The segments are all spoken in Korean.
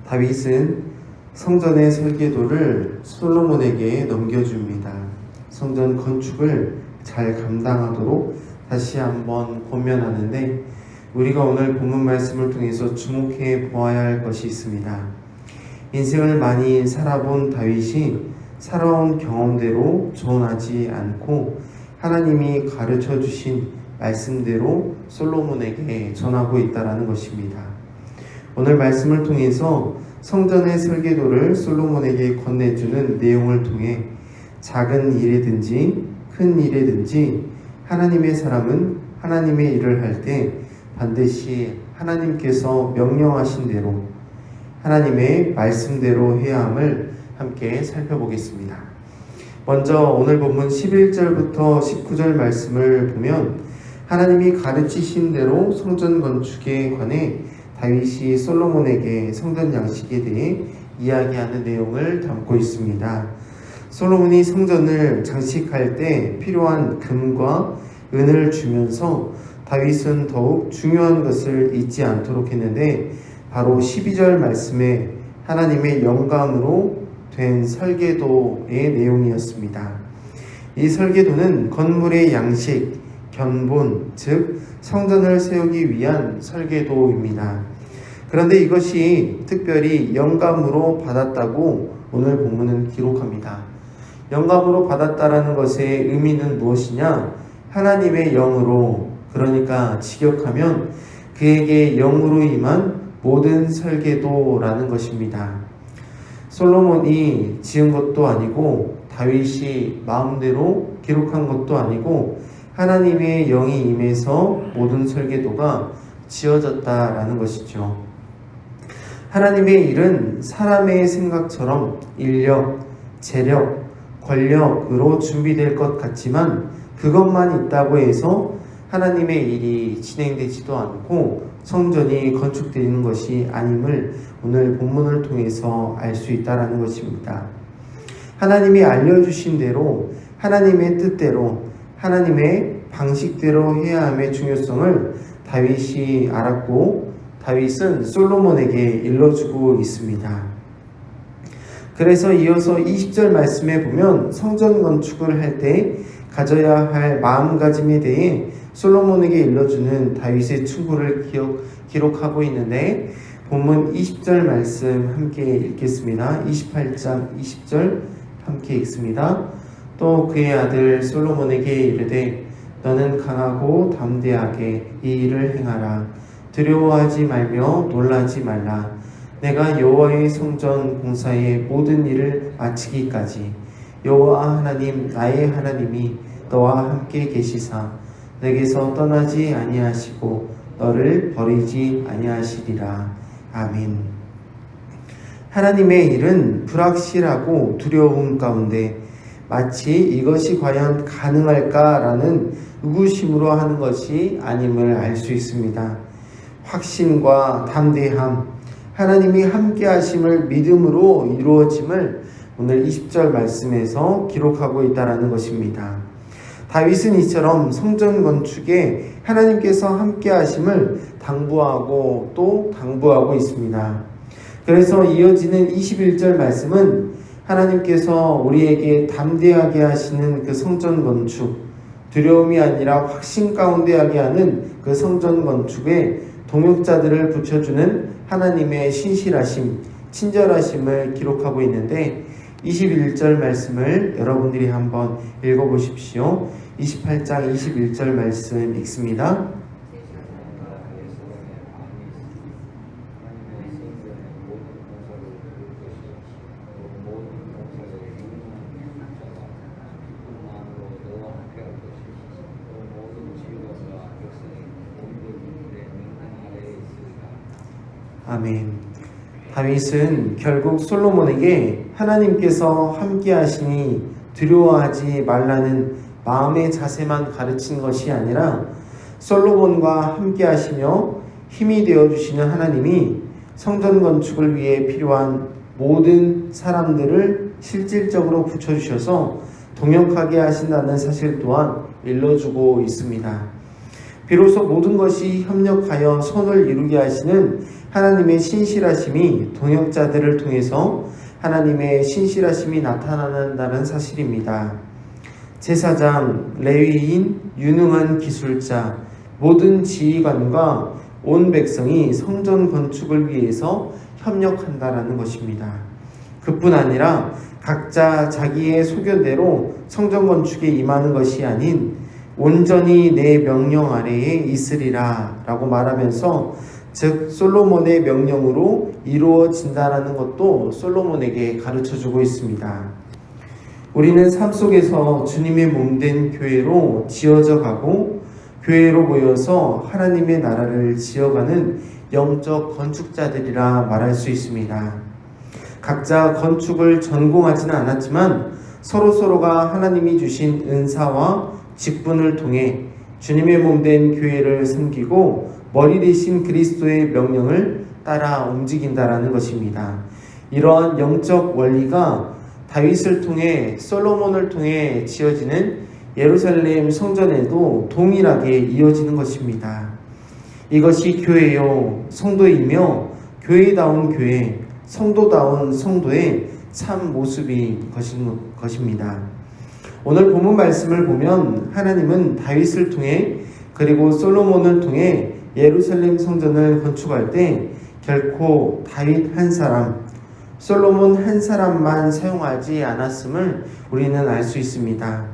다윗은 성전의 설계도를 솔로몬에게 넘겨줍니다. 성전 건축을 잘 감당하도록 다시 한번 권면하는데, 우리가 오늘 본문 말씀을 통해서 주목해 보아야 할 것이 있습니다. 인생을 많이 살아본 다윗이 살아온 경험대로 조언하지 않고 하나님이 가르쳐 주신 말씀대로 솔로몬에게 전하고 있다는 것입니다. 오늘 말씀을 통해서 성전의 설계도를 솔로몬에게 건네주는 내용을 통해 작은 일이든지 큰 일이든지 하나님의 사람은 하나님의 일을 할 때 반드시 하나님께서 명령하신 대로 하나님의 말씀대로 해야 함을 함께 살펴보겠습니다. 먼저 오늘 본문 11절부터 19절 말씀을 보면 하나님이 가르치신 대로 성전 건축에 관해 다윗이 솔로몬에게 성전 양식에 대해 이야기하는 내용을 담고 있습니다. 솔로몬이 성전을 장식할 때 필요한 금과 은을 주면서 다윗은 더욱 중요한 것을 잊지 않도록 했는데, 바로 12절 말씀에 하나님의 영감으로 된 설계도의 내용이었습니다. 이 설계도는 건물의 양식, 견본, 즉 성전을 세우기 위한 설계도입니다. 그런데 이것이 특별히 영감으로 받았다고 오늘 본문은 기록합니다. 영감으로 받았다라는 것의 의미는 무엇이냐? 하나님의 영으로, 그러니까 직역하면 그에게 영으로 임한 모든 설계도라는 것입니다. 솔로몬이 지은 것도 아니고 다윗이 마음대로 기록한 것도 아니고 하나님의 영이 임해서 모든 설계도가 지어졌다라는 것이죠. 하나님의 일은 사람의 생각처럼 인력, 재력, 권력으로 준비될 것 같지만 그것만 있다고 해서 하나님의 일이 진행되지도 않고 성전이 건축되는 것이 아님을 오늘 본문을 통해서 알 수 있다는 것입니다. 하나님이 알려주신 대로 하나님의 뜻대로 하나님의 방식대로 해야 함의 중요성을 다윗이 알았고 다윗은 솔로몬에게 일러주고 있습니다. 그래서 이어서 20절 말씀에 보면 성전 건축을 할 때 가져야 할 마음가짐에 대해 솔로몬에게 일러주는 다윗의 충고를 기록하고 있는데, 본문 20절 말씀 함께 읽겠습니다. 28장 20절 함께 읽습니다. 또 그의 아들 솔로몬에게 이르되 너는 강하고 담대하게 이 일을 행하라. 두려워하지 말며 놀라지 말라. 내가 여호와의 성전 공사의 모든 일을 마치기까지 여호와 하나님 나의 하나님이 너와 함께 계시사 내게서 떠나지 아니하시고 너를 버리지 아니하시리라. 아멘. 하나님의 일은 불확실하고 두려움 가운데 마치 이것이 과연 가능할까라는 의구심으로 하는 것이 아님을 알 수 있습니다. 확신과 담대함, 하나님이 함께 하심을 믿음으로 이루어짐을 오늘 20절 말씀에서 기록하고 있다는 것입니다. 다윗은 이처럼 성전 건축에 하나님께서 함께 하심을 당부하고 또 당부하고 있습니다. 그래서 이어지는 21절 말씀은 하나님께서 우리에게 담대하게 하시는 그 성전 건축, 두려움이 아니라 확신 가운데 하게 하는 그 성전 건축에 동역자들을 붙여주는 하나님의 신실하심, 친절하심을 기록하고 있는데, 21절 말씀을 여러분들이 한번 읽어보십시오. 28장 21절 말씀 읽습니다. 아멘. 다윗은 결국 솔로몬에게 하나님께서 함께 하시니 두려워하지 말라는 마음의 자세만 가르친 것이 아니라 솔로몬과 함께 하시며 힘이 되어주시는 하나님이 성전 건축을 위해 필요한 모든 사람들을 실질적으로 붙여주셔서 동역하게 하신다는 사실 또한 일러주고 있습니다. 비로소 모든 것이 협력하여 선을 이루게 하시는 하나님의 신실하심이 동역자들을 통해서 하나님의 신실하심이 나타난다는 사실입니다. 제사장, 레위인, 유능한 기술자, 모든 지휘관과 온 백성이 성전 건축을 위해서 협력한다라는 것입니다. 그뿐 아니라 각자 자기의 소견대로 성전 건축에 임하는 것이 아닌 온전히 내 명령 아래에 있으리라 라고 말하면서, 즉 솔로몬의 명령으로 이루어진다라는 것도 솔로몬에게 가르쳐주고 있습니다. 우리는 삶 속에서 주님의 몸된 교회로 지어져 가고 교회로 모여서 하나님의 나라를 지어가는 영적 건축자들이라 말할 수 있습니다. 각자 건축을 전공하지는 않았지만 서로가 하나님이 주신 은사와 직분을 통해 주님의 몸된 교회를 섬기고 머리 대신 그리스도의 명령을 따라 움직인다라는 것입니다. 이러한 영적 원리가 다윗을 통해 솔로몬을 통해 지어지는 예루살렘 성전에도 동일하게 이어지는 것입니다. 이것이 교회요 성도이며 교회다운 교회, 성도다운 성도의 참 모습인 것입니다. 오늘 본문 말씀을 보면 하나님은 다윗을 통해 그리고 솔로몬을 통해 예루살렘 성전을 건축할 때 결코 다윗 한 사람, 솔로몬 한 사람만 사용하지 않았음을 우리는 알 수 있습니다.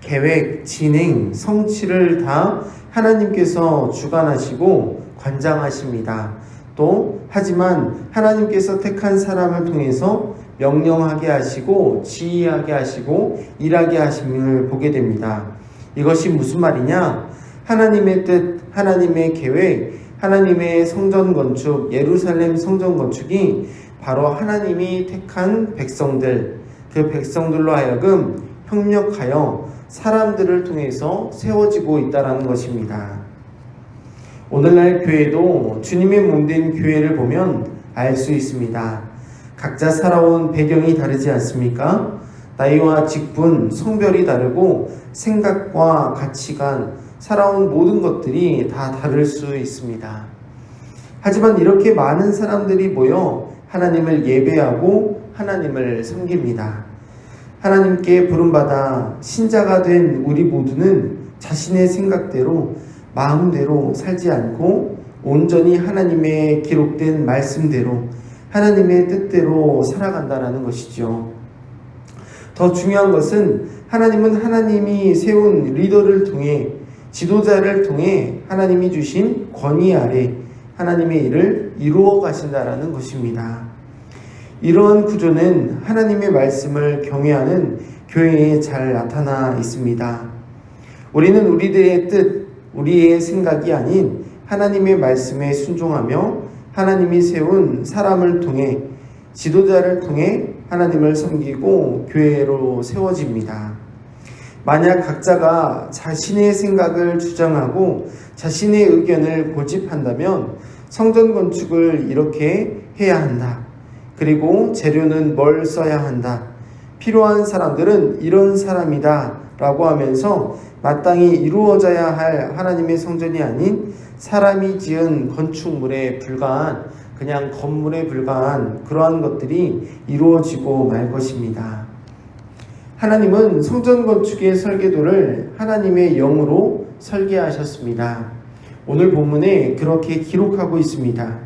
계획, 진행, 성취를 다 하나님께서 주관하시고 관장하십니다. 또 하지만 하나님께서 택한 사람을 통해서 명령하게 하시고 지휘하게 하시고 일하게 하심을 보게 됩니다. 이것이 무슨 말이냐? 하나님의 뜻, 하나님의 계획, 하나님의 성전 건축, 예루살렘 성전 건축이 바로 하나님이 택한 백성들, 그 백성들로 하여금 협력하여 사람들을 통해서 세워지고 있다는 것입니다. 오늘날 교회도 주님의 몸된 교회를 보면 알 수 있습니다. 각자 살아온 배경이 다르지 않습니까? 나이와 직분, 성별이 다르고 생각과 가치관, 살아온 모든 것들이 다 다를 수 있습니다. 하지만 이렇게 많은 사람들이 모여 하나님을 예배하고 하나님을 섬깁니다. 하나님께 부름받아 신자가 된 우리 모두는 자신의 생각대로 마음대로 살지 않고 온전히 하나님의 기록된 말씀대로 하나님의 뜻대로 살아간다는 것이죠. 더 중요한 것은 하나님은 하나님이 세운 리더를 통해 지도자를 통해 하나님이 주신 권위 아래 하나님의 일을 이루어 가신다라는 것입니다. 이러한 구조는 하나님의 말씀을 경외하는 교회에 잘 나타나 있습니다. 우리는 우리들의 뜻, 우리의 생각이 아닌 하나님의 말씀에 순종하며 하나님이 세운 사람을 통해 지도자를 통해 하나님을 섬기고 교회로 세워집니다. 만약 각자가 자신의 생각을 주장하고 자신의 의견을 고집한다면 성전 건축을 이렇게 해야 한다. 그리고 재료는 뭘 써야 한다. 필요한 사람들은 이런 사람이다. 라고 하면서 마땅히 이루어져야 할 하나님의 성전이 아닌 사람이 지은 건축물에 불과한 그냥 건물에 불과한 그러한 것들이 이루어지고 말 것입니다. 하나님은 성전 건축의 설계도를 하나님의 영으로 설계하셨습니다. 오늘 본문에 그렇게 기록하고 있습니다.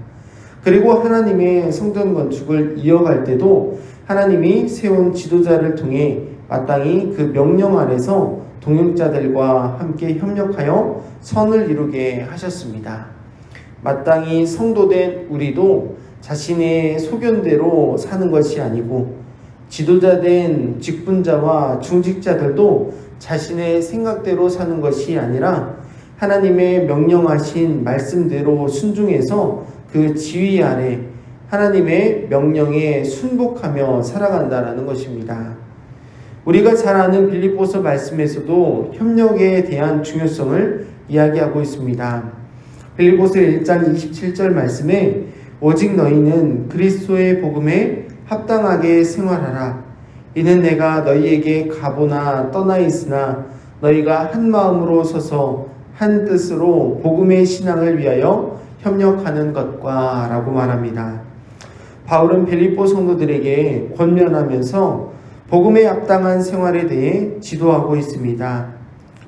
그리고 하나님의 성전 건축을 이어갈 때도 하나님이 세운 지도자를 통해 마땅히 그 명령 아래서 동역자들과 함께 협력하여 선을 이루게 하셨습니다. 마땅히 성도된 우리도 자신의 소견대로 사는 것이 아니고 지도자된 직분자와 중직자들도 자신의 생각대로 사는 것이 아니라 하나님의 명령하신 말씀대로 순종해서 그 지휘 아래 하나님의 명령에 순복하며 살아간다는 것입니다. 우리가 잘 아는 빌립보서 말씀에서도 협력에 대한 중요성을 이야기하고 있습니다. 빌립보서 1장 27절 말씀에 오직 너희는 그리스도의 복음에 합당하게 생활하라. 이는 내가 너희에게 가보나 떠나 있으나 너희가 한 마음으로 서서 한 뜻으로 복음의 신앙을 위하여 협력하는 것과 라고 말합니다. 바울은 빌립보 성도들에게 권면하면서 복음에 합당한 생활에 대해 지도하고 있습니다.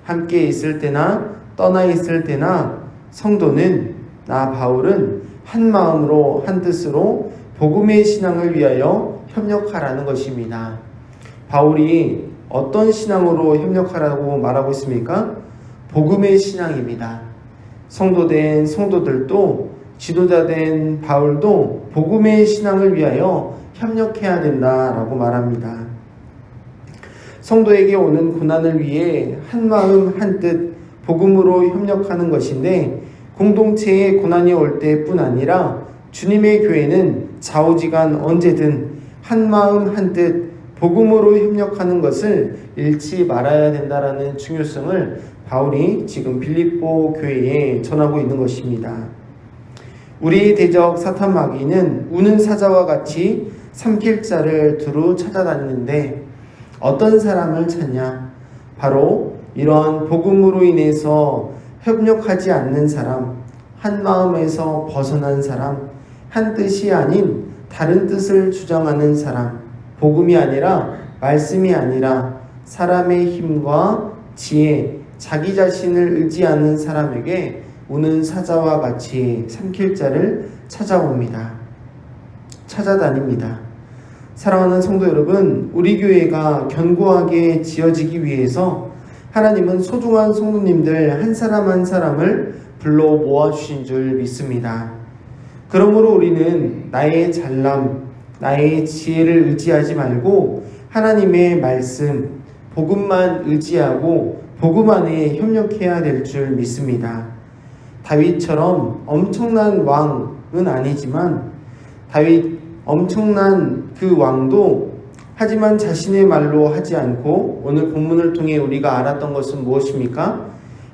함께 있을 때나 떠나 있을 때나 성도는 나 바울은 한 마음으로 한 뜻으로 복음의 신앙을 위하여 협력하라는 것입니다. 바울이 어떤 신앙으로 협력하라고 말하고 있습니까? 복음의 신앙입니다. 성도된 성도들도 지도자된 바울도 복음의 신앙을 위하여 협력해야 된다라고 말합니다. 성도에게 오는 고난을 위해 한 마음 한 뜻 복음으로 협력하는 것인데, 공동체에 고난이 올 때뿐 아니라 주님의 교회는 좌우지간 언제든 한 마음 한 뜻 복음으로 협력하는 것을 잃지 말아야 된다라는 중요성을 바울이 지금 빌립보 교회에 전하고 있는 것입니다. 우리의 대적 사탄 마귀는 우는 사자와 같이 삼킬 자를 두루 찾아다니는데 어떤 사람을 찾냐? 바로 이러한 복음으로 인해서 협력하지 않는 사람, 한 마음에서 벗어난 사람, 한 뜻이 아닌 다른 뜻을 주장하는 사람, 복음이 아니라 말씀이 아니라 사람의 힘과 지혜, 자기 자신을 의지하는 사람에게 우는 사자와 같이 삼킬 자를 찾아다닙니다. 사랑하는 성도 여러분, 우리 교회가 견고하게 지어지기 위해서 하나님은 소중한 성도님들 한 사람 한 사람을 불러 모아주신 줄 믿습니다. 그러므로 우리는 나의 잘남, 나의 지혜를 의지하지 말고 하나님의 말씀, 복음만 의지하고 복음 안에 협력해야 될 줄 믿습니다. 다윗처럼 엄청난 왕은 아니지만 다윗 엄청난 그 왕도 하지만 자신의 말로 하지 않고 오늘 본문을 통해 우리가 알았던 것은 무엇입니까?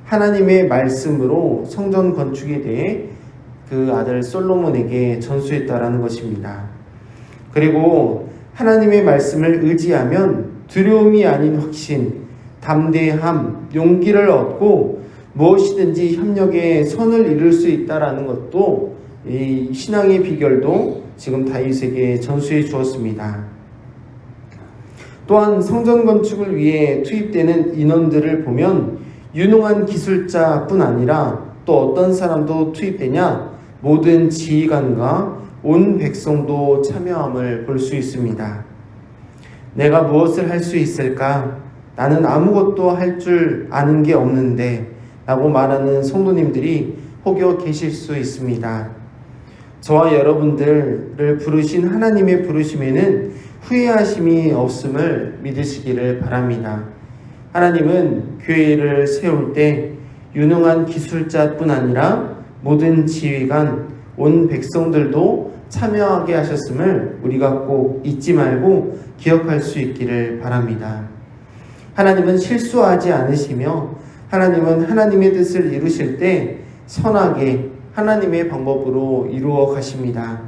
하나님의 말씀으로 성전 건축에 대해 그 아들 솔로몬에게 전수했다라는 것입니다. 그리고 하나님의 말씀을 의지하면 두려움이 아닌 확신, 담대함, 용기를 얻고 무엇이든지 협력의 선을 이룰 수 있다라는 것도 이 신앙의 비결도 지금 다윗에게 전수해 주었습니다. 또한 성전 건축을 위해 투입되는 인원들을 보면 유능한 기술자뿐 아니라 또 어떤 사람도 투입되냐? 모든 지휘관과 온 백성도 참여함을 볼 수 있습니다. 내가 무엇을 할 수 있을까? 나는 아무것도 할 줄 아는 게 없는데 라고 말하는 성도님들이 혹여 계실 수 있습니다. 저와 여러분들을 부르신 하나님의 부르심에는 후회하심이 없음을 믿으시기를 바랍니다. 하나님은 교회를 세울 때 유능한 기술자뿐 아니라 모든 지휘관, 온 백성들도 참여하게 하셨음을 우리가 꼭 잊지 말고 기억할 수 있기를 바랍니다. 하나님은 실수하지 않으시며 하나님은 하나님의 뜻을 이루실 때 선하게 하나님의 방법으로 이루어 가십니다.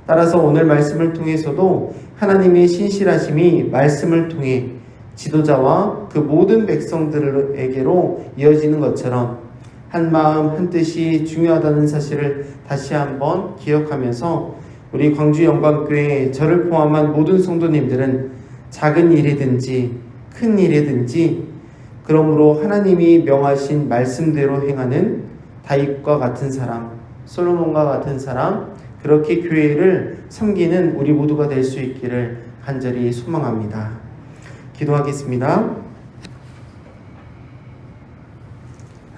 따라서 오늘 말씀을 통해서도 하나님의 신실하심이 말씀을 통해 지도자와 그 모든 백성들에게로 이어지는 것처럼 한 마음 한 뜻이 중요하다는 사실을 다시 한번 기억하면서 우리 광주 영광교회 저를 포함한 모든 성도님들은 작은 일이든지 큰 일이든지 그러므로 하나님이 명하신 말씀대로 행하는 다윗과 같은 사람, 솔로몬과 같은 사람, 그렇게 교회를 섬기는 우리 모두가 될 수 있기를 간절히 소망합니다. 기도하겠습니다.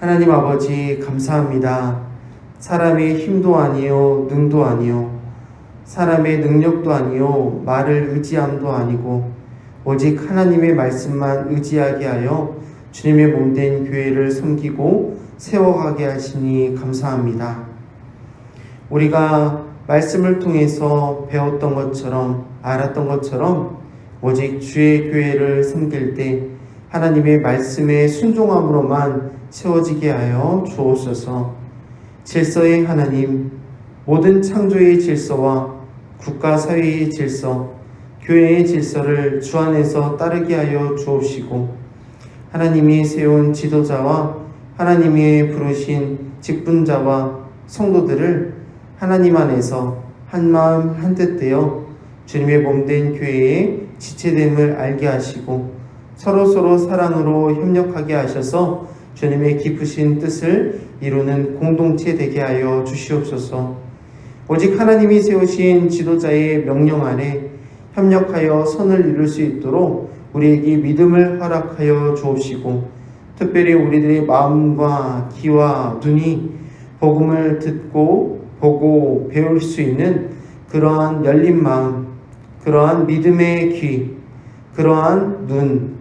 하나님 아버지 감사합니다. 사람의 힘도 아니요 능도 아니요 사람의 능력도 아니요 말을 의지함도 아니고 오직 하나님의 말씀만 의지하게 하여 주님의 몸된 교회를 섬기고 세워가게 하시니 감사합니다. 우리가 말씀을 통해서 배웠던 것처럼 알았던 것처럼 오직 주의 교회를 섬길 때 하나님의 말씀에 순종함으로만 세워지게 하여 주옵소서. 질서의 하나님, 모든 창조의 질서와 국가 사회의 질서, 교회의 질서를 주 안에서 따르게 하여 주옵시고 하나님이 세운 지도자와 하나님의 부르신 직분자와 성도들을 하나님 안에서 한마음 한뜻 되어 주님의 몸된 교회의 지체됨을 알게 하시고 서로서로 사랑으로 협력하게 하셔서 주님의 깊으신 뜻을 이루는 공동체 되게 하여 주시옵소서. 오직 하나님이 세우신 지도자의 명령 아래 협력하여 선을 이룰 수 있도록 우리에게 믿음을 허락하여 주옵시고, 특별히 우리들의 마음과 귀와 눈이 복음을 듣고 보고 배울 수 있는 그러한 열린 마음, 그러한 믿음의 귀, 그러한 눈,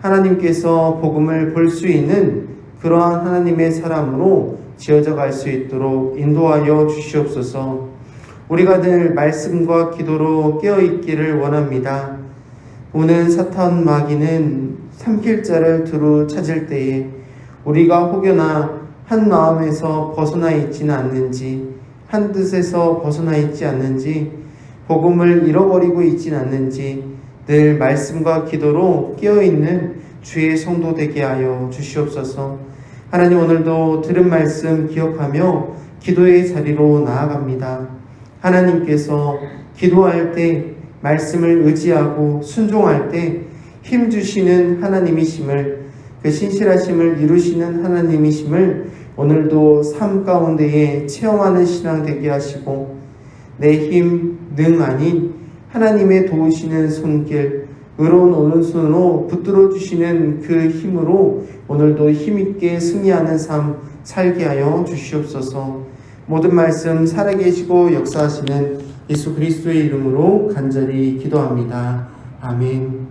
하나님께서 복음을 볼 수 있는 그러한 하나님의 사람으로 지어져 갈 수 있도록 인도하여 주시옵소서. 우리가 늘 말씀과 기도로 깨어있기를 원합니다. 오는 사탄 마귀는 삼킬 자를 두루 찾을 때에 우리가 혹여나 한 마음에서 벗어나 있지는 않는지, 한 뜻에서 벗어나 있지 않는지, 복음을 잃어버리고 있지는 않는지 늘 말씀과 기도로 깨어있는 주의 성도 되게 하여 주시옵소서. 하나님, 오늘도 들은 말씀 기억하며 기도의 자리로 나아갑니다. 하나님께서 기도할 때 말씀을 의지하고 순종할 때 힘주시는 하나님이심을, 그 신실하심을 이루시는 하나님이심을 오늘도 삶 가운데에 체험하는 신앙 되게 하시고, 내 힘, 능 아닌 하나님의 도우시는 손길, 의로운 오른손으로 붙들어 주시는 그 힘으로 오늘도 힘있게 승리하는 삶 살게 하여 주시옵소서. 모든 말씀 살아계시고 역사하시는 예수 그리스도의 이름으로 간절히 기도합니다. 아멘.